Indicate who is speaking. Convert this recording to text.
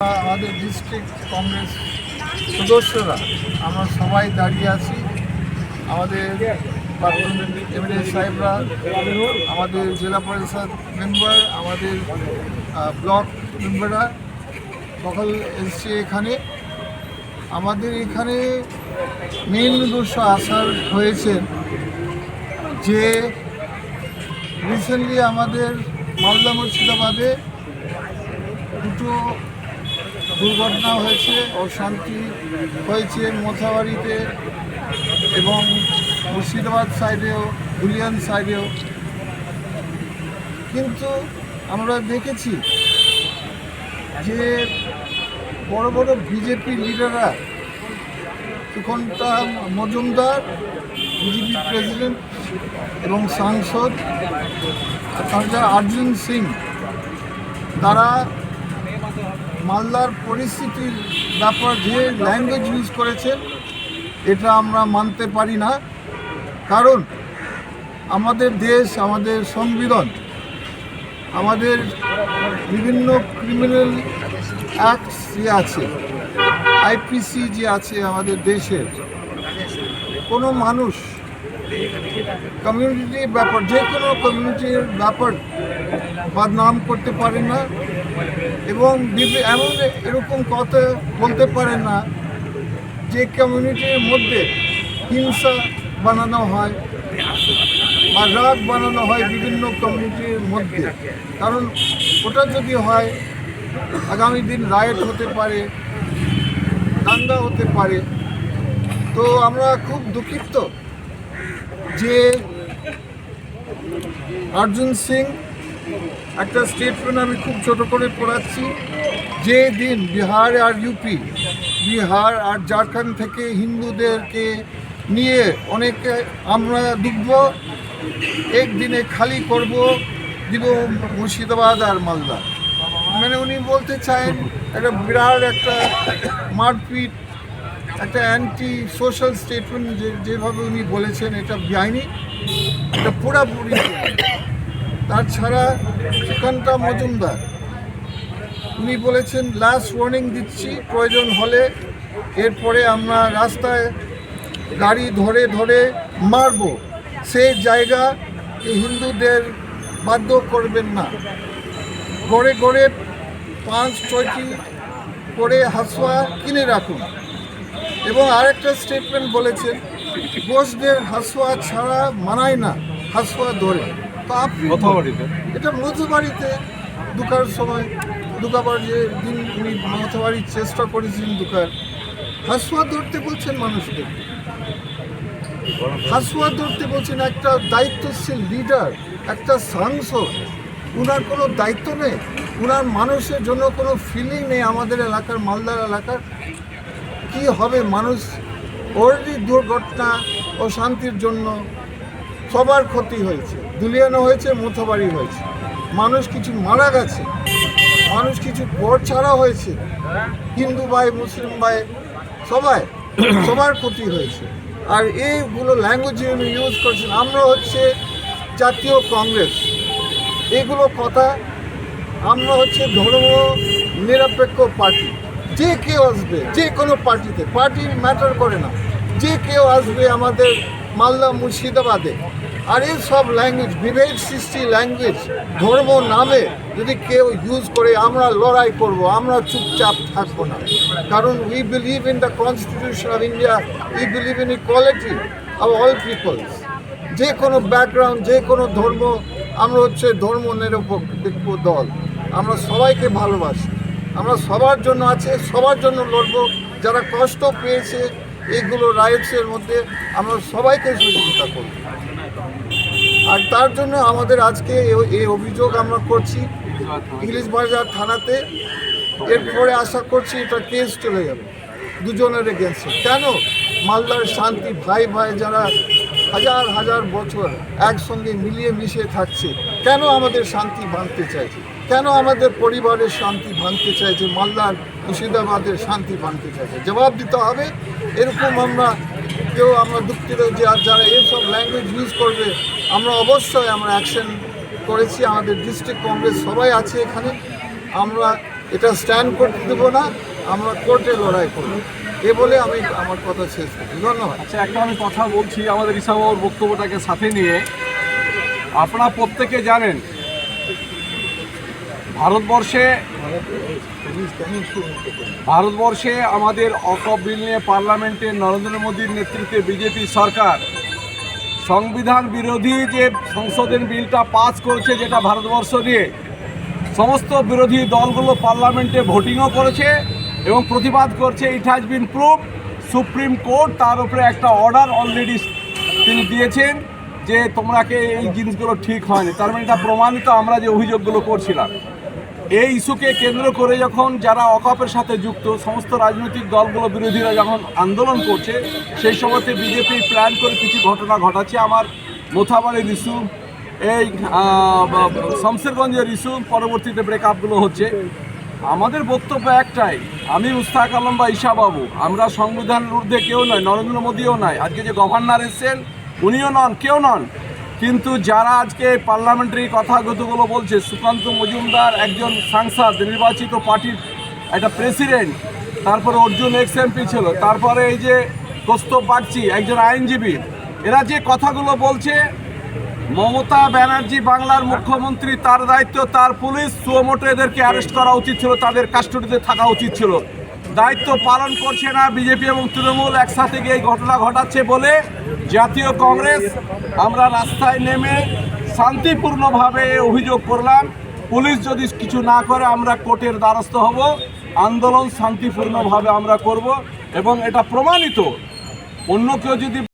Speaker 1: আমাদের ডিস্ট্রিক্ট কংগ্রেস সদস্যরা আমরা সবাই দাঁড়িয়ে আছি। আমাদের এমএলএ সাহেবরা, আমাদের জেলা পরিষদ মেম্বার, আমাদের ব্লক মেম্বাররা সকল এসছে এখানে। আমাদের এখানে মেন উদ্দেশ্য আসার হয়েছে যে রিসেন্টলি আমাদের মালদা মুর্শিদাবাদে দুটো দুর্ঘটনা হয়েছে, অশান্তি হয়েছে মোথাবাড়িতে এবং মুর্শিদাবাদ সাইডেও, ধুলিয়ান সাইডেও। কিন্তু আমরা দেখেছি যে বড় বড় বিজেপি লিডাররা, সুকন্তা মজুমদার বিজেপি প্রেসিডেন্ট এবং সাংসদ অর্জুন সিং, তারা মালদার পরিস্থিতির ব্যাপার যে ল্যাঙ্গুয়েজ ইউজ করেছেন এটা আমরা মানতে পারি না। কারণ আমাদের দেশ, আমাদের সংবিধান, আমাদের বিভিন্ন ক্রিমিনাল অ্যাক্টস যে আছে, আইপিসি যে আছে আমাদের দেশের, কোনো মানুষ কমিউনিটির ব্যাপার, যে কোনো কমিউনিটির ব্যাপার বদনাম করতে পারে না এবং এমন এরকম কথা বলতে পারে না যে কমিউনিটির মধ্যে হিংসা বানানো হয় বা রাগ বানানো হয় বিভিন্ন কমিউনিটির মধ্যে। কারণ ওটা যদি হয় আগামী দিন রায়েট হতে পারে, দাঙ্গা হতে পারে। তো আমরা খুব দুঃখিত যে অর্জুন সিং একটা স্টেটমেন্ট আমি খুব ছোট করে পড়াচ্ছি, যে দিন বিহার আর ইউপি, বিহার আর ঝাড়খণ্ড থেকে হিন্দুদেরকে নিয়ে অনেকে আমরা ডুবব, একদিনে খালি করব দিব মুর্শিদাবাদ আর মালদা। মানে উনি বলতে চান একটা বিরাট একটা মারপিট, একটা অ্যান্টি সোশ্যাল স্টেটমেন্ট যেভাবে উনি বলেছেন এটা বেআইনি, এটা পুরাপুরি। তাছাড়া সুকান্তা মজুমদার উনি বলেছেন লাস্ট ওয়ার্নিং দিচ্ছি, প্রয়োজন হলে এরপরে আমরা রাস্তায় গাড়ি ধরে ধরে মারব, সেই জায়গা হিন্দুদের বাধ্য করবেন না। গড়ে গড়ে 5-6টি করে হাসুয়া কিনে রাখুন। এবং আরেকটা স্টেটমেন্ট বলেছেন ঘোষদের হাসুয়া ছাড়া মানায় না, হাসুয়া ধরে। তো আপনি এটা মধুবাড়িতে দুকার সময়, দুকাবার যে দিন উনি মধুবাড়ির চেষ্টা করেছিলেন, দুকার হাসুয়া ধরতে বলছেন মানুষকে, হাসুয়া ধরতে বলছেন। একটা দায়িত্বশীল লিডার, একটা সাংসদ, উনার কোনো দায়িত্ব নেই, উনার মানুষের জন্য কোনো ফিলিং নেই। আমাদের এলাকার, মালদার এলাকার কি হবে? মানুষ অলরেডি দুর্ঘটনা ও শান্তির জন্য সবার ক্ষতি হয়েছে, দুলিয়ানো হয়েছে, মোথাবাড়ি হয়েছে, মানুষ কিছু মারা গেছে, মানুষ কিছু ঘর ছাড়া হয়েছে, হিন্দু ভাই মুসলিম ভাই সবার ক্ষতি হয়েছে। আর এইগুলো ল্যাঙ্গুয়েজ ইউজ করছেন। আমরা হচ্ছে জাতীয় কংগ্রেস, এগুলো কথা, আমরা হচ্ছে ধর্ম নিরপেক্ষ পার্টি। যে কেউ আসবে, যে কোনো পার্টিতে, পার্টি ম্যাটার করে না, যে কেউ আসবে আমাদের মালদা মুর্শিদাবাদে, আর এই সব ল্যাঙ্গুয়েজ, বিভেদ সৃষ্টি ল্যাঙ্গুয়েজ, ধর্ম নামে যদি কেউ ইউজ করে, আমরা লড়াই করব, আমরা চুপচাপ থাকবো না। কারণ we believe in the constitution of India, we believe in equality of all peoples. যে কোনো ব্যাকগ্রাউন্ড, যে কোনো ধর্ম, আমরা হচ্ছে ধর্ম নিরপেক্ষ দল, আমরা সবাইকে ভালোবাসি, আমরা সবার জন্য আছে, সবার জন্য লড়বো। যারা কষ্ট পেয়েছে এইগুলো রাইটসের মধ্যে, আমরা সবাইকে সহযোগিতা করব। আর তার জন্য আমাদের আজকে এই অভিযোগ আমরা করছি ইংলিশ বাজার থানাতে। এরপরে আশা করছি এটা কেস চলে যাবে দুজনের এগেন্সে। কেন? মালদার শান্তি, ভাই ভাই যারা হাজার হাজার বছর একসঙ্গে মিলিয়ে মিশে থাকছে, কেন আমাদের শান্তি ভাঙতে চাইছে? কেন আমাদের পরিবারের শান্তি ভাঙতে চাইছে? মালদার মুর্শিদাবাদের শান্তি ভাঙতে চাইছে? জবাব দিতে হবে। এরকম আমরা দুঃখিত যে যারা এইসব ল্যাঙ্গুয়েজ ইউজ করবে, আমরা অবশ্যই অ্যাকশন করেছি। আমাদের ডিস্ট্রিক্ট কংগ্রেস সবাই আছে এখানে। আমরা এটা স্ট্যান্ড করতে দেবো না, আমরা কোর্টে লড়াই করব। এ বলে আমি আমার কথা শেষ করছি। ধন্যবাদ।
Speaker 2: আচ্ছা, একটা আমি কথা বলছি আমাদের ইসাবাবুর বক্তব্যটাকে সাথে নিয়ে। আপনারা প্রত্যেকে জানেন ভারতবর্ষে আমাদের অকপ বিল নিয়ে পার্লামেন্টে নরেন্দ্র মোদীর নেতৃত্বে বিজেপি সরকার সংবিধান বিরোধী যে সংশোধন বিলটা পাস করেছে, যেটা ভারতবর্ষ নিয়ে সমস্ত বিরোধী দলগুলো পার্লামেন্টে ভোটিংও করেছে এবং প্রতিবাদ করছে। It has been prove, supreme court তার উপরে একটা অর্ডার অলরেডি তিনি দিয়েছেন যে তোমরাকে এই জিনিসগুলো ঠিক হয়নি। তার মানে এটা প্রমাণিত আমরা যে অভিযোগগুলো করছিলাম। এই ইস্যুকে কেন্দ্র করে যখন যারা অকপের সাথে যুক্ত সমস্ত রাজনৈতিক দলগুলো বিরোধীরা যখন আন্দোলন করছে, সেই সময়তে বিজেপি প্ল্যান করে কিছু ঘটনা ঘটাচ্ছে। আমার মোথাবাড়ির ইস্যু, এই শামসেরগঞ্জের ইস্যু, পরবর্তীতে ব্রেকআপগুলো হচ্ছে। আমাদের বক্তব্য একটাই, আমি মুস্তাক আলম বা ঈশাবাবু, আমরা সংবিধানের ঊর্ধ্বে কেউ নয়, নরেন্দ্র মোদীও নয়, আজকে যে গভর্নর এসছেন উনিও নন, কেউ নন। কিন্তু যারা আজকে পার্লামেন্টারি কথাগুলো বলছে, সুকান্ত মজুমদার একজন সাংসদ, নির্বাচিত পার্টির একটা প্রেসিডেন্ট, তারপরে অর্জুন এক্স এমপি ছিল, তারপরে এই যে কৌস্তব বাগচি একজন আইনজীবী, এরা যে কথাগুলো বলছে, মমতা ব্যানার্জি বাংলার মুখ্যমন্ত্রী, তার দায়িত্ব, তার পুলিশ সুমোটো এদেরকে অ্যারেস্ট করা উচিত ছিল, তাদের কাস্টডিতে থাকা উচিত ছিল। দায়িত্ব পালন করছে না বিজেপি এবং তৃণমূল একসাথে গিয়ে এই ঘটনা ঘটাচ্ছে বলে জাতীয় কংগ্রেস আমরা রাস্তায় নেমে শান্তিপূর্ণভাবে অভিযোগ করলাম। পুলিশ যদি কিছু না করে আমরা কোর্টের দ্বারস্থ হব, আন্দোলন শান্তিপূর্ণভাবে আমরা করব এবং এটা প্রমাণিত। অন্য কেউ যদি